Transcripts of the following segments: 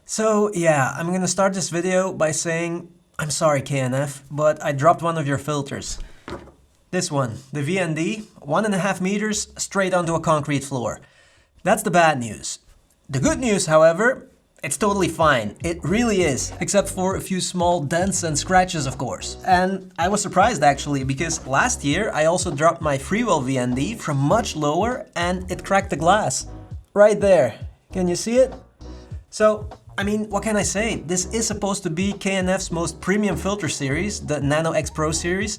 So yeah, I'm gonna start this video by saying, I'm sorry KNF, but I dropped one of your filters. This one, the VND, 1.5 meters straight onto a concrete floor. That's the bad news. The good news, however, it's totally fine. It really is, except for a few small dents and scratches, of course. And I was surprised actually, because last year I also dropped my freewheel VND from much lower and it cracked the glass. Right there. Can you see it? So, I mean, what can I say? This is supposed to be KNF's most premium filter series, the Nano-X Pro series,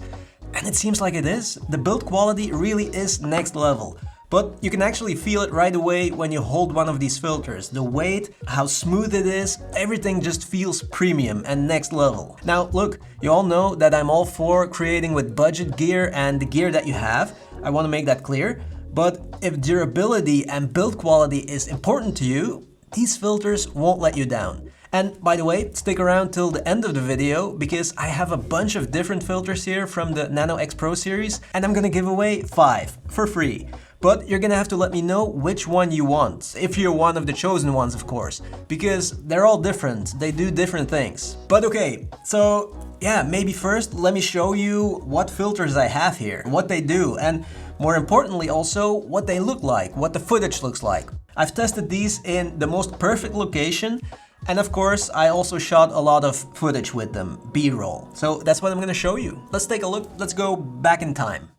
and it seems like it is. The build quality really is next level. But you can actually feel it right away when you hold one of these filters. The weight, how smooth it is, everything just feels premium and next level. Now look, you all know that I'm all for creating with budget gear and the gear that you have. I want to make that clear. But if durability and build quality is important to you, these filters won't let you down. And by the way, stick around till the end of the video because I have a bunch of different filters here from the Nano-X Pro series and I'm gonna give away 5 for free. But you're gonna have to let me know which one you want, if you're one of the chosen ones of course, because they're all different, they do different things. But okay, so yeah, maybe first let me show you what filters I have here, what they do, and more importantly also what they look like, what the footage looks like. I've tested these in the most perfect location, and of course I also shot a lot of footage with them, B-roll. So that's what I'm gonna show you. Let's take a look, let's go back in time.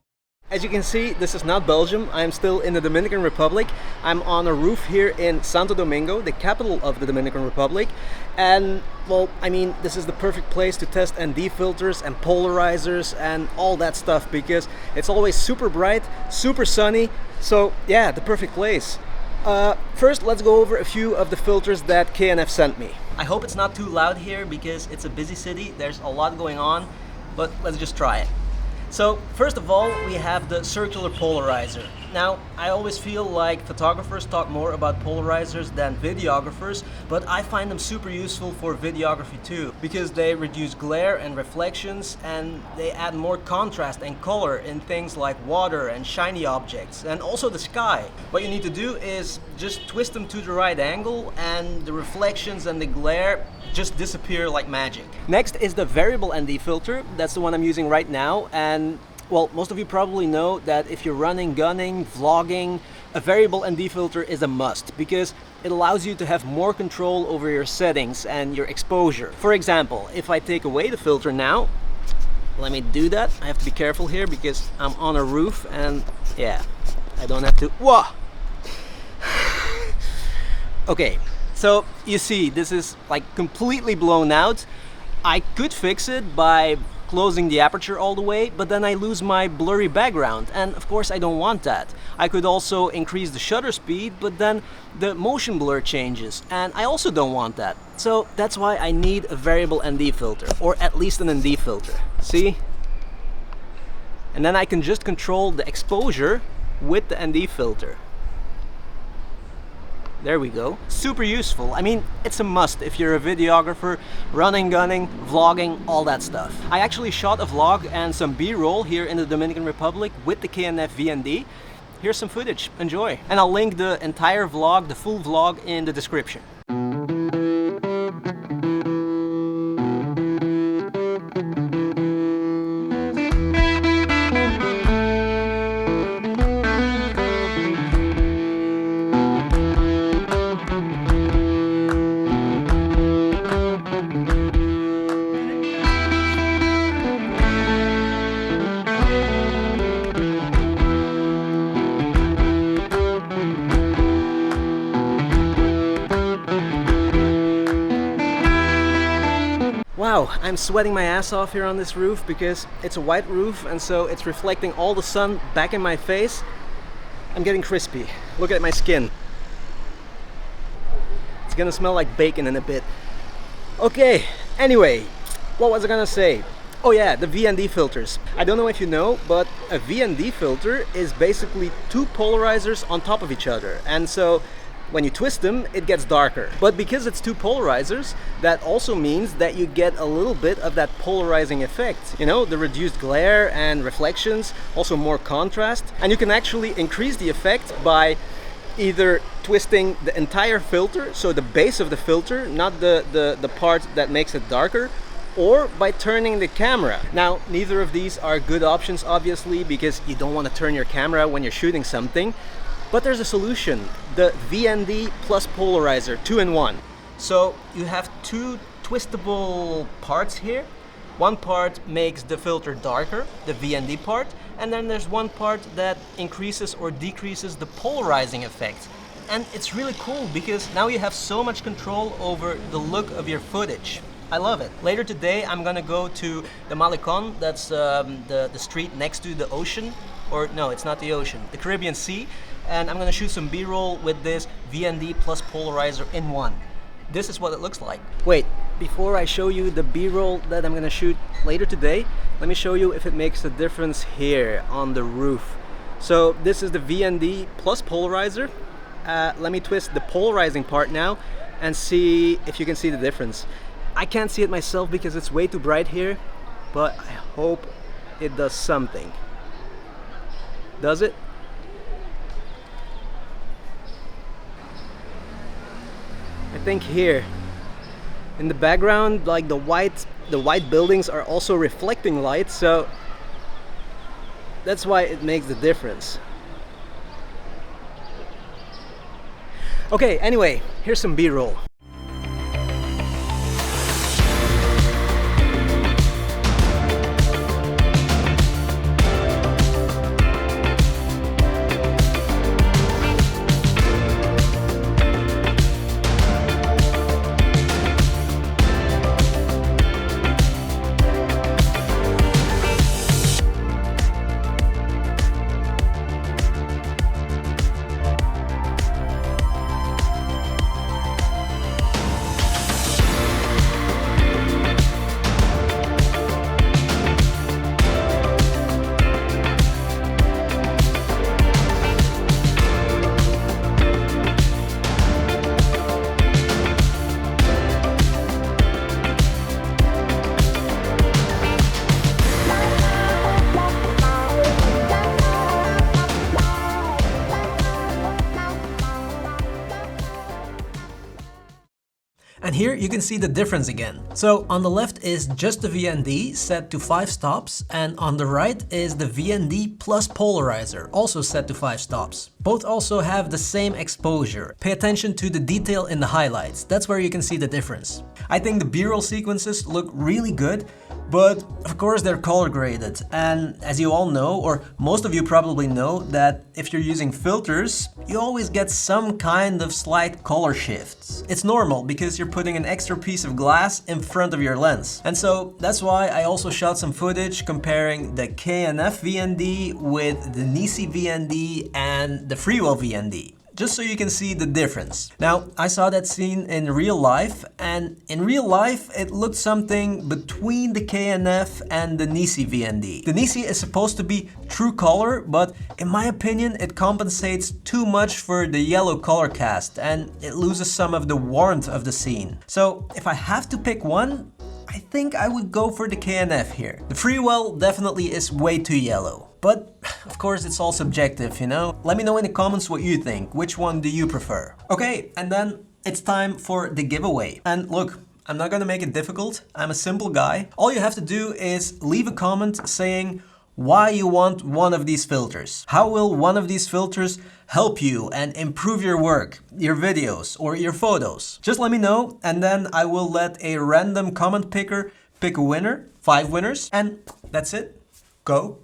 As you can see, this is not Belgium, I'm still in the Dominican Republic. I'm on a roof here in Santo Domingo, the capital of the Dominican Republic. And well, I mean, this is the perfect place to test ND filters and polarizers and all that stuff because it's always super bright, super sunny. So yeah, the perfect place. First, let's go over a few of the filters that KNF sent me. I hope it's not too loud here because it's a busy city, there's a lot going on, but let's just try it. So, first of all, we have the circular polarizer. Now, I always feel like photographers talk more about polarizers than videographers, but I find them super useful for videography too, because they reduce glare and reflections, and they add more contrast and color in things like water and shiny objects, and also the sky. What you need to do is just twist them to the right angle, and the reflections and the glare just disappear like magic. Next is the variable ND filter. That's the one I'm using right now, and well, most of you probably know that if you're running, gunning, vlogging, a variable ND filter is a must because it allows you to have more control over your settings and your exposure. For example, if I take away the filter now, let me do that. I have to be careful here because I'm on a roof and yeah, I don't have to, whoa! Okay, so you see, this is like completely blown out. I could fix it by closing the aperture all the way, but then I lose my blurry background, and of course I don't want that. I could also increase the shutter speed, but then the motion blur changes, and I also don't want that. So that's why I need a variable ND filter, or at least an ND filter. See? And then I can just control the exposure with the ND filter. There we go. Super useful. I mean, it's a must if you're a videographer, running, gunning, vlogging, all that stuff. I actually shot a vlog and some B-roll here in the Dominican Republic with the KNF VND. Here's some footage. Enjoy. And I'll link the entire vlog, the full vlog, in the description. Wow, I'm sweating my ass off here on this roof because it's a white roof and so it's reflecting all the sun back in my face. I'm getting crispy. Look at my skin. It's gonna smell like bacon in a bit. Okay, anyway, what was I gonna say? Oh yeah, the VND filters. I don't know if you know, but a VND filter is basically 2 polarizers on top of each other. And so when you twist them, it gets darker. But because it's 2 polarizers, that also means that you get a little bit of that polarizing effect. You know, the reduced glare and reflections, also more contrast. And you can actually increase the effect by either twisting the entire filter, so the base of the filter, not the part that makes it darker, or by turning the camera. Now, neither of these are good options, obviously, because you don't want to turn your camera when you're shooting something, but there's a solution, the VND plus polarizer 2-in-1. So you have two twistable parts here. One part makes the filter darker, the VND part, and then there's one part that increases or decreases the polarizing effect. And it's really cool because now you have so much control over the look of your footage. I love it. Later today I'm gonna go to the Malecon, that's the street next to the ocean, or no, it's not the ocean, the Caribbean Sea, and I'm gonna shoot some B-roll with this VND plus polarizer in one. This is what it looks like. Wait, before I show you the B-roll that I'm gonna shoot later today, let me show you if it makes a difference here on the roof. So this is the VND plus polarizer. Let me twist the polarizing part now and see if you can see the difference. I can't see it myself because it's way too bright here, but I hope it does something. Does it? I think here in the background, like the white buildings are also reflecting light, so that's why it makes the difference. Okay, anyway, here's some B-roll. And here you can see the difference again. So on the left is just the VND set to 5 stops, and on the right is the VND plus polarizer, also set to 5 stops. Both also have the same exposure. Pay attention to the detail in the highlights. That's where you can see the difference. I think the B-roll sequences look really good, but of course they're color graded. And as you all know, or most of you probably know, that if you're using filters, you always get some kind of slight color shifts. It's normal because you're putting an extra piece of glass in front of your lens. And so that's why I also shot some footage comparing the K&F VND with the Nisi VND and the Freewell VND, just so you can see the difference. Now, I saw that scene in real life, and in real life it looked something between the K&F and the Nisi VND. The Nisi is supposed to be true color, but in my opinion it compensates too much for the yellow color cast, and it loses some of the warmth of the scene. So if I have to pick one, I think I would go for the K&F here. The Freewell definitely is way too yellow. But of course it's all subjective, you know? Let me know in the comments what you think. Which one do you prefer? Okay, and then it's time for the giveaway. And look, I'm not gonna make it difficult. I'm a simple guy. All you have to do is leave a comment saying why you want one of these filters. How will one of these filters help you and improve your work, your videos, or your photos? Just let me know, and then I will let a random comment picker pick a winner, 5 winners, and that's it. Go.